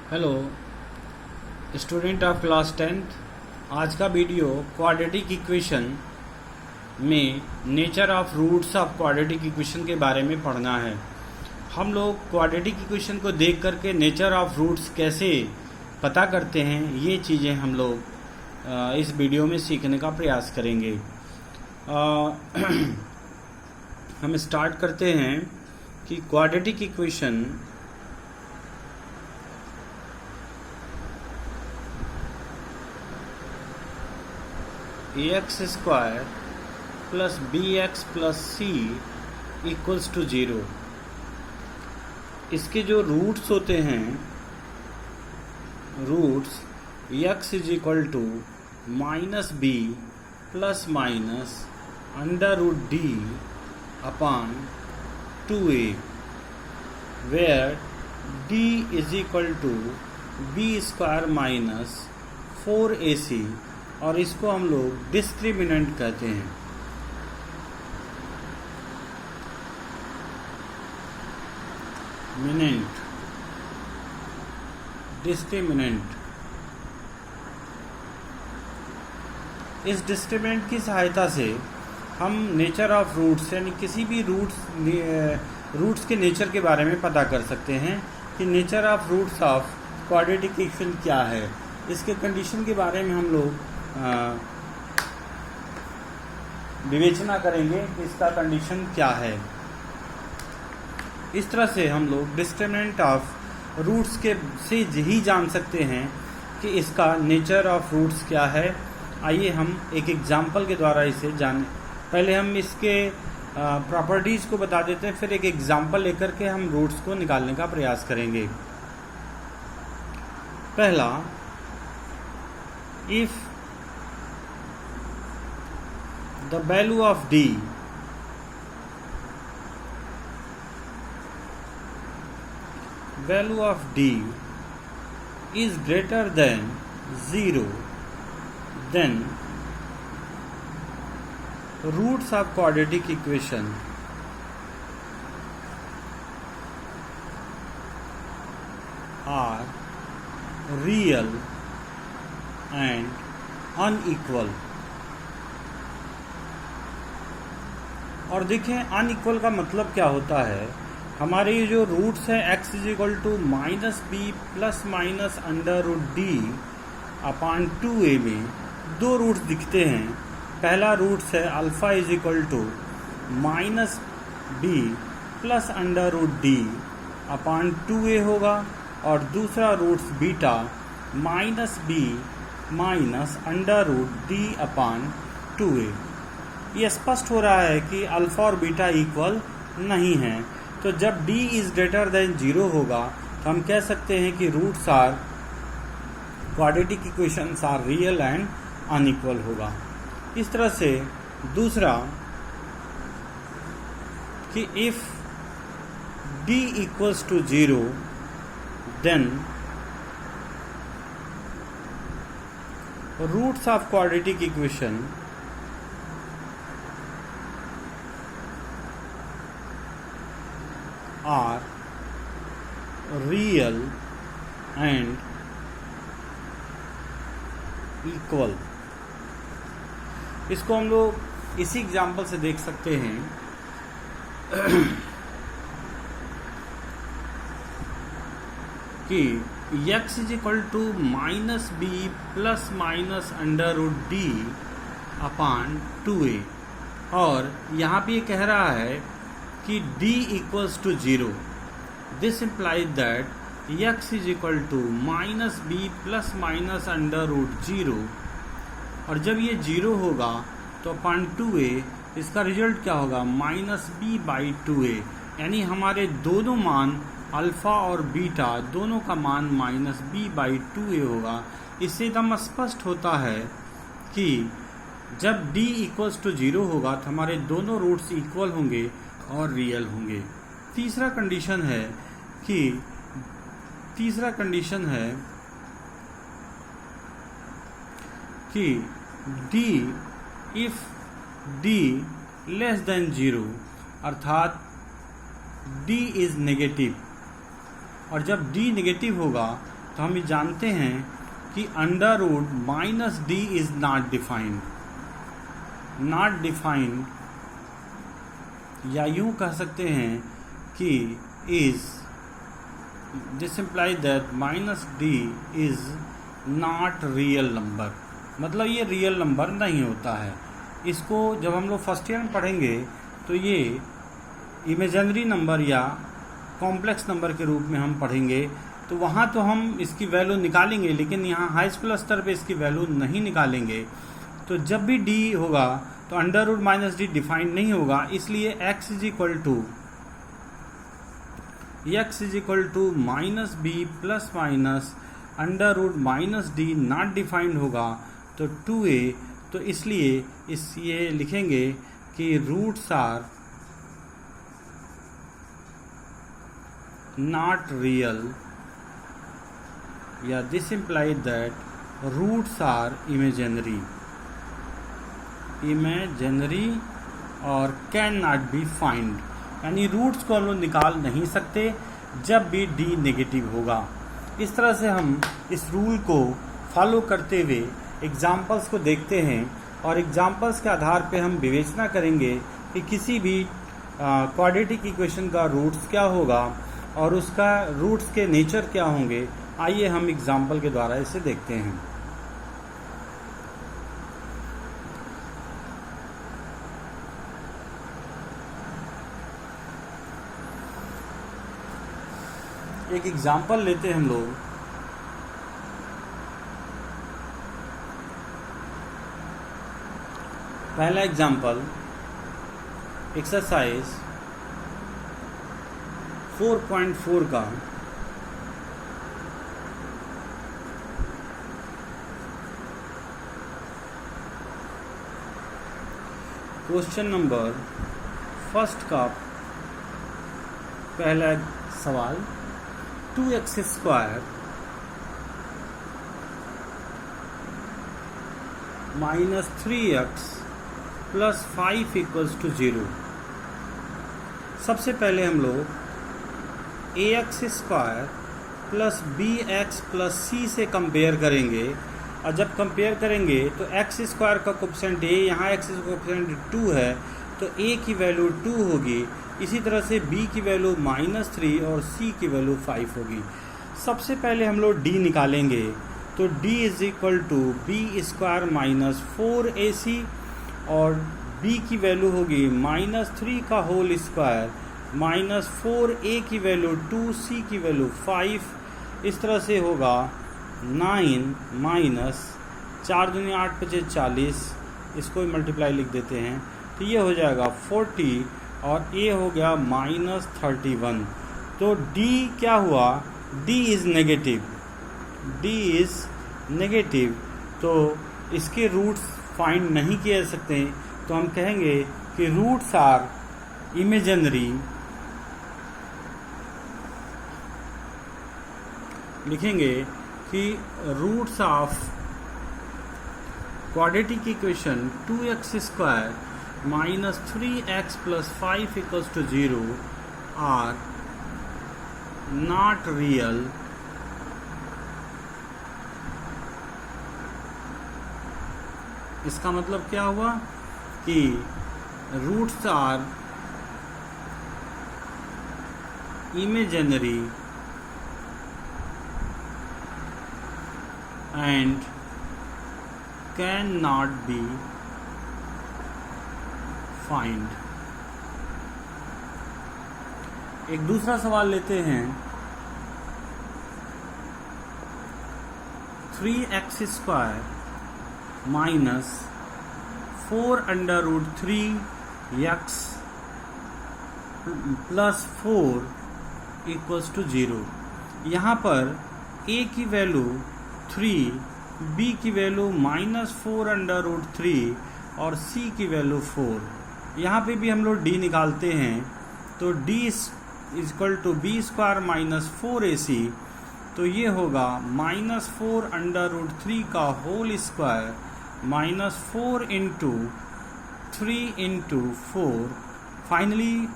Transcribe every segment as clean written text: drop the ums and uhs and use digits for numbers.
Hello student of class 10th। आज का video quadratic equation में nature of roots of quadratic equation के बारे में पढ़ना है। हम लोग क्वाड्रेटिक इक्वेशन को देख करके नेचर ऑफ रूट्स कैसे पता करते हैं, ये चीज़ें हम लोग इस वीडियो में सीखने का प्रयास करेंगे। हम स्टार्ट करते हैं कि quadratic equation ax square plus B x plus C equals to 0। इसके जो रूट्स होते हैं, roots x is equal to minus B plus minus under root D upon 2a, where d is equal to B square minus 4ac, और इसको हम लोग discriminant कहते हैं। मिनेंट, डिस्क्रिमिनेंट। इस डिस्क्रिमिनेंट की सहायता से हम नेचर ऑफ रूट्स यानी किसी भी रूट्स के नेचर के बारे में पता कर सकते हैं कि nature of roots of quadratic equation क्या है। इसके कंडीशन के बारे में हम लोग विवेचना करेंगे कि इसका कंडीशन क्या है। इस तरह से हम लोग डिस्क्रिमिनेंट ऑफ रूट्स के से ही जान सकते हैं कि इसका नेचर ऑफ रूट्स क्या है। आइए हम एक एग्जाम्पल के द्वारा इसे जाने। पहले हम इसके प्रॉपर्टीज़ को बता देते हैं, फिर एक एग्जाम्पल लेकर के हम रूट्स को निकालने का प्रयास करेंगे। पहला, if the value of d is greater than 0, then roots of quadratic equation are real and unequal। और देखें अनइक्वल का मतलब क्या होता है। हमारे ये जो रूट्स हैं x is equal to minus B plus minus under root D upon 2a में दो रूट्स दिखते हैं। पहला रूट्स है alpha is equal to minus B plus under root D upon 2a होगा, और दूसरा roots beta minus B minus under root D upon 2a। ये स्पष्ट हो रहा है कि अल्फ़ा और बीटा इक्वल नहीं है। तो जब d इज़ ग्रेटर देन 0 होगा तो हम कह सकते हैं कि roots are quadratic equations are real and unequal होगा। इस तरह से दूसरा कि if d equals to 0 then roots of quadratic equation are real and equal। इसको हम लोग इसी एग्जाम्पल से देख सकते हैं कि x is equal to minus B plus minus under root D upon 2a, और यहाँ पे ये कह रहा है कि d equals to 0। This implies that x is equal to minus B plus minus under root 0, और जब ये 0 होगा तो अपॉन 2a इसका रिजल्ट क्या होगा, माइनस बी बाई 2a। यानी हमारे दोनों मान अल्फ़ा और बीटा दोनों का मान माइनस बी बाई 2a होगा। इससे एकदम स्पष्ट होता है कि जब d इक्वल्स टू 0 होगा तो हमारे दोनों रूट्स इक्वल होंगे और रियल होंगे। तीसरा कंडीशन है कि d if d less than 0, अर्थात d इज नेगेटिव, और जब d नेगेटिव होगा तो हम ये जानते हैं कि under root minus D is not defined, not defined, या यूं कह सकते हैं कि is, this implies that minus D is not real number, मतलब ये रियल नंबर नहीं होता है। इसको जब हम लोग फर्स्ट ईयर में पढ़ेंगे तो ये इमेजिनरी नंबर या कॉम्प्लेक्स नंबर के रूप में हम पढ़ेंगे, तो वहाँ तो हम इसकी वैल्यू निकालेंगे, लेकिन यहाँ हाई स्कूल स्तर पे इसकी वैल्यू नहीं निकालेंगे। तो जब भी डी होगा तो under root minus D defined नहीं होगा, इसलिए x is equal to minus B plus minus under root minus D not defined होगा, तो 2a, तो इसलिए ये लिखेंगे कि रूट्स आर नॉट रियल, या this implies that roots are imaginary और कैन नॉट बी फाइंड, यानी रूट्स को हम लोग निकाल नहीं सकते जब भी डी नेगेटिव होगा। इस तरह से हम इस रूल को फॉलो करते हुए एग्जाम्पल्स को देखते हैं और एग्जाम्पल्स के आधार पे हम विवेचना करेंगे कि किसी भी क्वाड्रेटिक इक्वेशन का रूट्स क्या होगा और उसका रूट्स के नेचर क्या होंगे। आइए हम एग्जाम्पल के द्वारा इसे देखते हैं। एक एग्जाम्पल लेते हैं हम लोग। पहला एग्जाम्पल एक्सरसाइज 4.4 का क्वेश्चन नंबर फर्स्ट का पहला सवाल, 2x square minus 3x plus 5 equals to 0। सबसे पहले हम लोग ax square plus bx plus c से कंपेयर करेंगे, और जब कंपेयर करेंगे तो x स्क्वायर का कोएफिशिएंट a, यहाँ x का कोएफिशिएंट 2 है, तो a की वैल्यू 2 होगी। इसी तरह से b की वैल्यू -3 और c की वैल्यू 5 होगी। सबसे पहले हम लोग d निकालेंगे, तो d is equal to B square minus 4ac, और b की वैल्यू होगी -3 का होल स्क्वायर माइनस 4a की वैल्यू 2, c की वैल्यू 5। इस तरह से होगा 9 माइनस 4 दूनी 8 × 5 = 40, इसको मल्टीप्लाई लिख देते हैं, तो ये हो जाएगा 40 और a हो गया -31। तो d क्या हुआ, d इज़ नेगेटिव, तो इसके रूट्स फाइंड नहीं किए जा सकते, तो हम कहेंगे कि रूट्स आर इमेजिनरी, लिखेंगे कि roots of quadratic equation 2x square minus 3x plus 5 equals to 0 are not real, इसका मतलब क्या हुआ कि roots are imaginary and cannot be find। एक दूसरा सवाल लेते हैं, 3x square minus 4√3x plus 4 equals to 0। यहाँ पर a की वैल्यू 3, b की वैल्यू -4√3 और c की वैल्यू 4। यहाँ पे भी हम लोग d निकालते हैं, तो d equal to B square minus 4ac, तो ये होगा -4√3 का होल स्क्वायर माइनस 4 × 3 × 4, फाइनली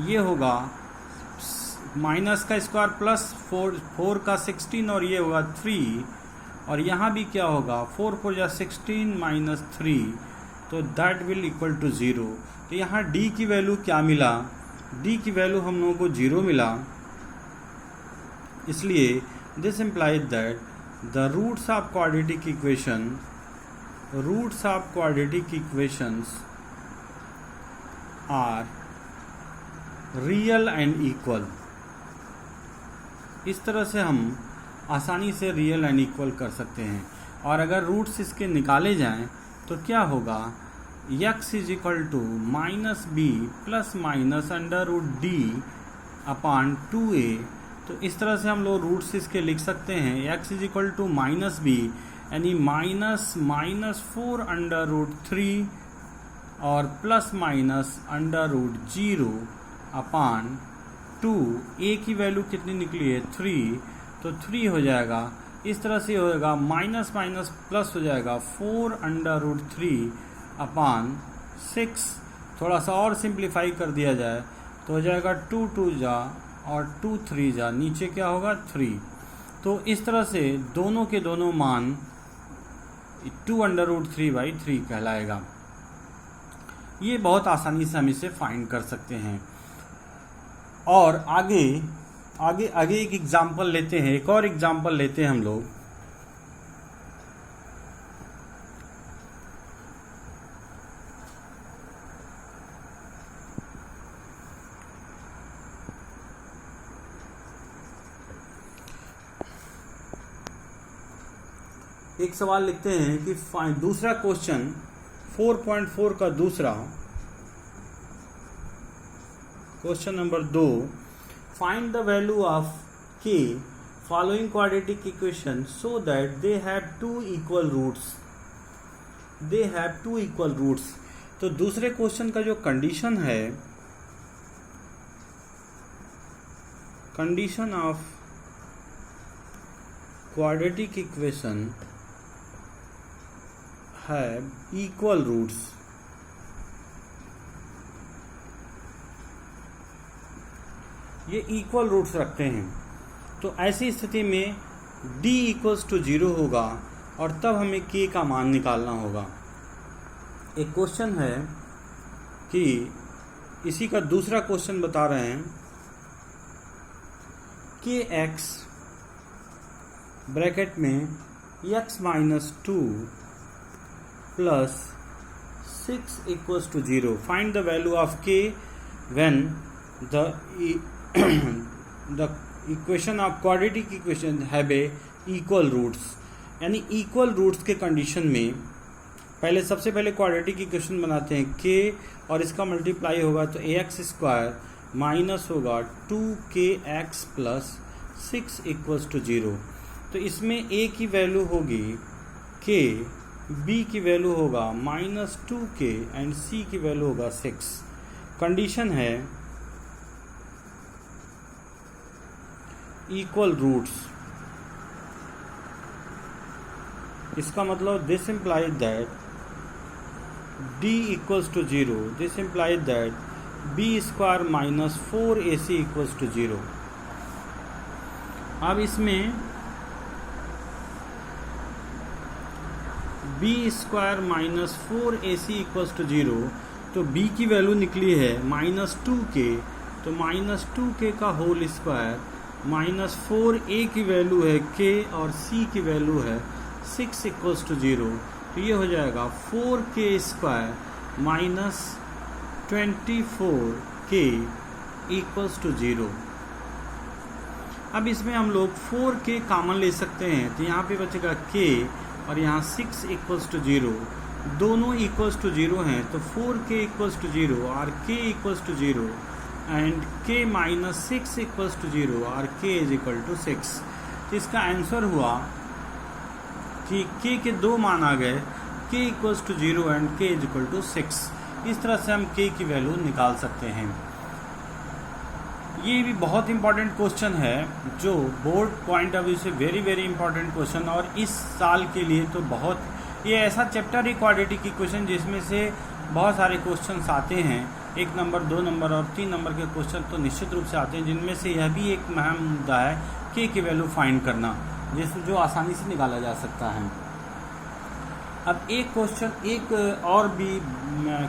ये होगा माइनस का स्क्वायर प्लस 4 का 16 और ये होगा 3, और यहाँ भी क्या होगा 4 4 जा 16 माइनस 3, तो दैट विल इक्वल टू 0। तो यहाँ d की वैल्यू क्या मिला, d की वैल्यू हम लोगों को 0 मिला, इसलिए this implies that the roots of quadratic equations are real and equal. इस तरह से हम आसानी से रियल एंड इक्वल कर सकते हैं। और अगर रूट्स इसके निकाले जाएं तो क्या होगा, x is equal to minus B plus minus under root D upon 2a। तो इस तरह से हम लोग रूट्स इसके लिख सकते हैं, x is equal to minus B यानी माइनस 4 अंडर रूट 3 और प्लस माइनस अंडर रूट 0 अपॉन 2। a की वैल्यू कितनी निकली है 3, तो 3 हो जाएगा। इस तरह से होगा माइनस माइनस प्लस हो जाएगा 4 अंडर रूट 3 अपॉन 6। थोड़ा सा और सिंप्लीफाई कर दिया जाए तो हो जाएगा 2 2 जा और 2 3 जा, नीचे क्या होगा 3। तो इस तरह से दोनों के दोनों मान 2 अंडर रूट 3/3 कहलाएगा। ये बहुत आसानी से हम इसे फाइंड कर सकते हैं। और आगे एक एग्जाम्पल लेते हैं, एक और एग्जाम्पल लेते हैं हम लोग। एक सवाल लिखते हैं कि दूसरा क्वेश्चन 4.4 का दूसरा question number 2, find the value of k following quadratic equation so that they have two equal roots. तो दूसरे क्वेश्चन का जो कंडीशन है, condition of quadratic equation have equal roots. ये इक्वल रूट्स रखते हैं, तो ऐसी स्थिति में d इक्वल्स टू 0 होगा और तब हमें k का मान निकालना होगा। एक क्वेश्चन है कि इसी का दूसरा क्वेश्चन बता रहे हैं, kx ब्रैकेट में x minus 2 plus 6 equals to 0। Find the value of k when the equation of quadratic equation have a equal roots। यानी इक्वल रूट्स के कंडीशन में सबसे पहले क्वाड्रेटिक इक्वेशन बनाते हैं k और इसका मल्टीप्लाई होगा तो ax स्क्वायर माइनस होगा 2kx प्लस 6 इक्वल्स टू 0। तो इसमें a की वैल्यू होगी k, b की वैल्यू होगा माइनस 2k एंड c की वैल्यू होगा 6। कंडीशन है इक्वल रूट्स। इसका मतलब this implies that d equals to 0, this implies that b square minus 4ac equals to 0। अब इसमें b square minus 4ac equals to 0, तो b की वैल्यू निकली है माइनस 2k, तो माइनस 2k का होल स्क्वायर माइनस 4a की value है k और c की वैल्यू है 6 इक्वल्स टू 0। तो ये हो जाएगा 4k square minus 24k equals to 0। अब इसमें हम लोग 4k कॉमन ले सकते हैं, तो यहाँ पे बचेगा k और यहाँ 6 इक्वल्स टू 0, दोनों इक्वल्स टू 0 हैं, तो 4k इक्वल्स टू 0 और k equals to 0 and k minus 6 equals to 0 और k इज इक्वल टू 6। तो इसका आंसर हुआ कि k के दो मान आ गए, k equals to 0 and k is equal to 6। इस तरह से हम k की वैल्यू निकाल सकते हैं। ये भी बहुत इंपॉर्टेंट क्वेश्चन है, जो बोर्ड पॉइंट ऑफ व्यू से वेरी वेरी इंपॉर्टेंट क्वेश्चन, और इस साल के लिए तो बहुत, ये ऐसा चैप्टर है क्वाड्रेटिक इक्वेशन जिसमें से बहुत सारे क्वेश्चंस आते हैं 1 नंबर, 2 नंबर और 3 नंबर के क्वेश्चन तो निश्चित रूप से आते हैं, जिनमें से यह भी एक अहम मुद्दा है के की वैल्यू फाइंड करना, जिसमें जो आसानी से निकाला जा सकता है। अब एक और भी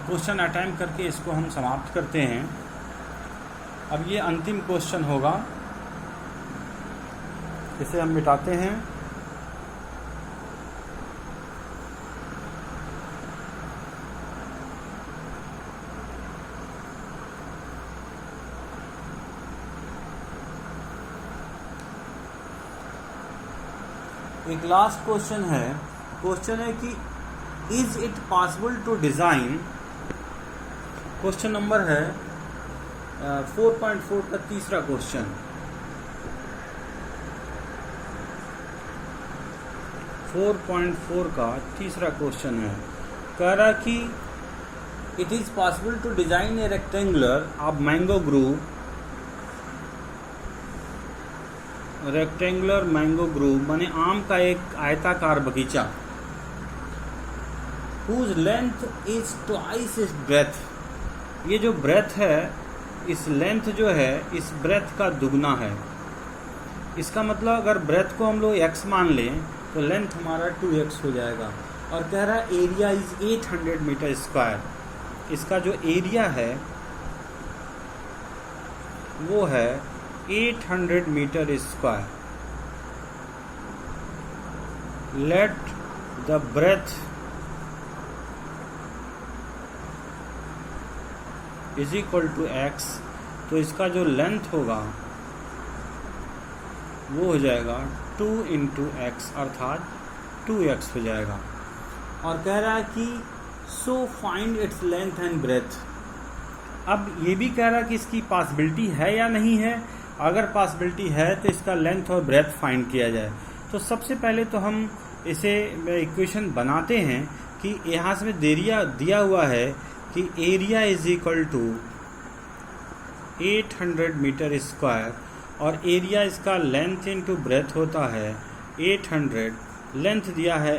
क्वेश्चन अटेम्प्ट करके इसको हम समाप्त करते हैं। अब ये अंतिम क्वेश्चन होगा, इसे हम मिटाते हैं। एक लास्ट क्वेश्चन है कि is it possible to design, question number है 4.4 का तीसरा क्वेश्चन। 4.4 का तीसरा क्वेश्चन है, कह रहा कि it is possible to design a rectangular of mango grove, rectangular mango grove माने आम का एक आयताकार बगीचा, whose length is twice its breadth, ये जो ब्रेथ है, इस लेंथ जो है इस ब्रेथ का दुगना है। इसका मतलब अगर ब्रेथ को हम लोग x मान लें तो लेंथ हमारा 2x हो जाएगा। और कह रहा है एरिया इज 800 मीटर स्क्वायर, इसका जो एरिया है वो है 800 metre square. Let the breadth is equal to x, तो इसका जो लेंथ होगा वो हो जाएगा 2 इंटू एक्स, अर्थात 2x हो जाएगा। और कह रहा है कि so find its length and breadth. अब ये भी कह रहा है कि इसकी पॉसिबिलिटी है या नहीं है। अगर पॉसिबिलिटी है तो इसका लेंथ और ब्रेथ फाइंड किया जाए। तो सबसे पहले तो हम इसे इक्वेशन बनाते हैं कि यहाँ से दिया हुआ है कि area is equal to 800 metre square और एरिया इसका लेंथ इंटू ब्रेथ होता है 800, लेंथ दिया है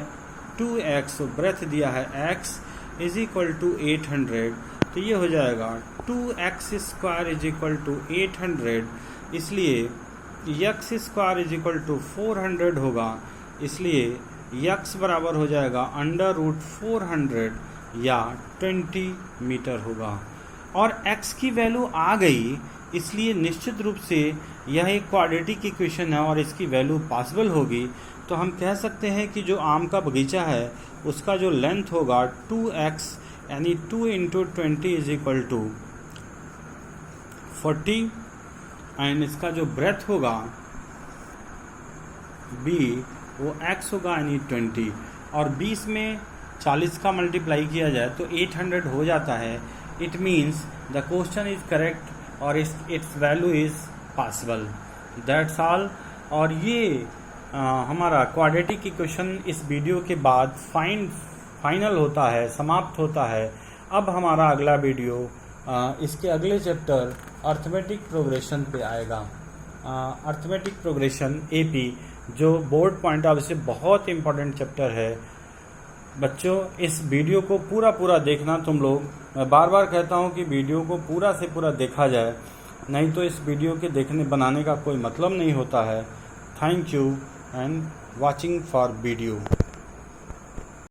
2x, ब्रेथ दिया है x, इज इक्वल टू 800। तो ये हो जाएगा 2x square is equal to 800, इसलिए x square is equal to 400 होगा, इसलिए x बराबर हो जाएगा √400 या 20 मीटर होगा। और x की वैल्यू आ गई, इसलिए निश्चित रूप से यह एक क्वाड्रेटिक इक्वेशन है और इसकी वैल्यू पॉसिबल होगी। तो हम कह सकते हैं कि जो आम का बगीचा है उसका जो लेंथ होगा 2x यानी 2 into 20 is equal to 40 and इसका जो ब्रेथ होगा b वो x होगा यानी 20, और 20 में 40 का मल्टीप्लाई किया जाए तो 800 हो जाता है। It means the question is correct और it's value is possible, that's all. और ये हमारा क्वाड्रेटिक इक्वेशन इस वीडियो के बाद फाइनल होता है, समाप्त होता है। अब हमारा अगला वीडियो इसके अगले चैप्टर अर्थमेटिक प्रोग्रेशन पे आएगा। अर्थमेटिक प्रोग्रेशन AP जो बोर्ड पॉइंट ऑफ से बहुत इम्पोर्टेंट चैप्टर है। बच्चों इस वीडियो को पूरा देखना तुम लोग। मैं बार बार कहता हूँ कि वीडियो को पूरा से पूरा देखा जाए, नहीं तो इस वीडियो के बनाने का कोई मतलब नहीं होता है। Thank you and watching for video.